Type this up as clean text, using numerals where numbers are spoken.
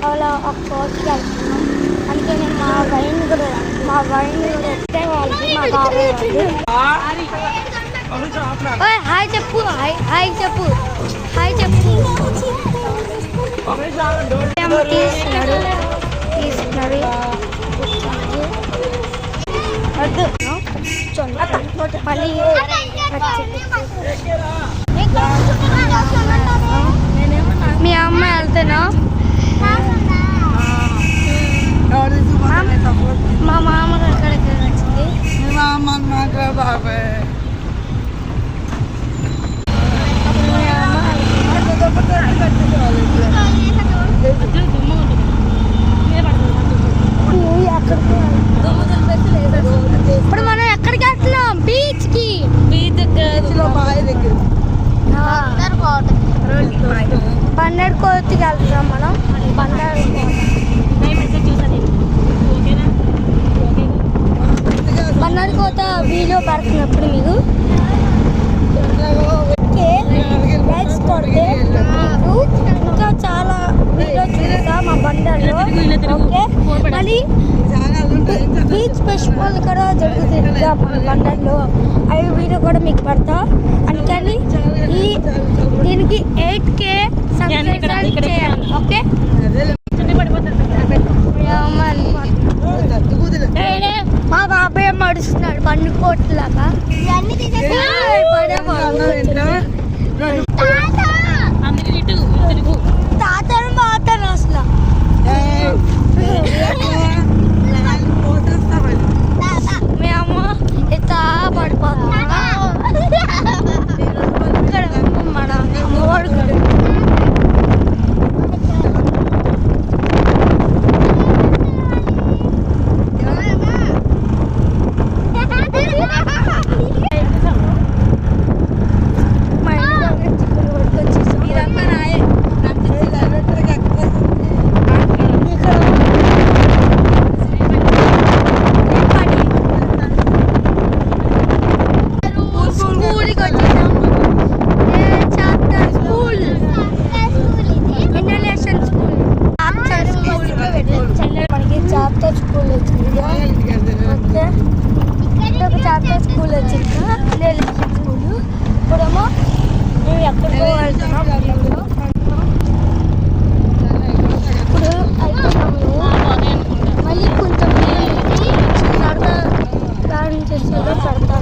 అలా ఒక కోచ్కి వెళ్తున్నాం. అందుకే నేను మా వైన్ కూడా ఎత్తే వాళ్ళకి మా బాబాయ్ వాళ్ళు హాయ్ చెప్పు హాయ్ చెప్పు తీస్తున్నాడు వద్దు మళ్ళీ మీ అమ్మ వెళ్తేనా మా మామ ఎక్కడికి వచ్చింది ఇప్పుడు మనం ఎక్కడికి వెళ్తున్నాం బీచ్కి బండర్ కోతికి వెళ్తున్నాం మనం బండర్ కోత వీడియో పెడుతున్నప్పుడు మీకు లైక్స్ కొడితే మీకు ఇంకా చాలా వీడియో చూస్తా మా బండర్లో. ఓకే మళ్ళీ బీచ్ ఫెస్టివల్ కూడా జరుగుతుంది మన బండర్లో, అవి వీడియో కూడా మీకు పెడతా. అందుకని దీనికి 8K సబ్స్క్రైబ్ చేయాలి. ఓకే మా బాబాయ్ మడుస్తున్నాడు పండుకోట్లాగా తాతను మాతాను అసలు మీ అమ్మ ఎంత పడిపోతుంది ఇక్కడ మన అమ్మవాడు మళ్ళీ కొంచెం పెడతా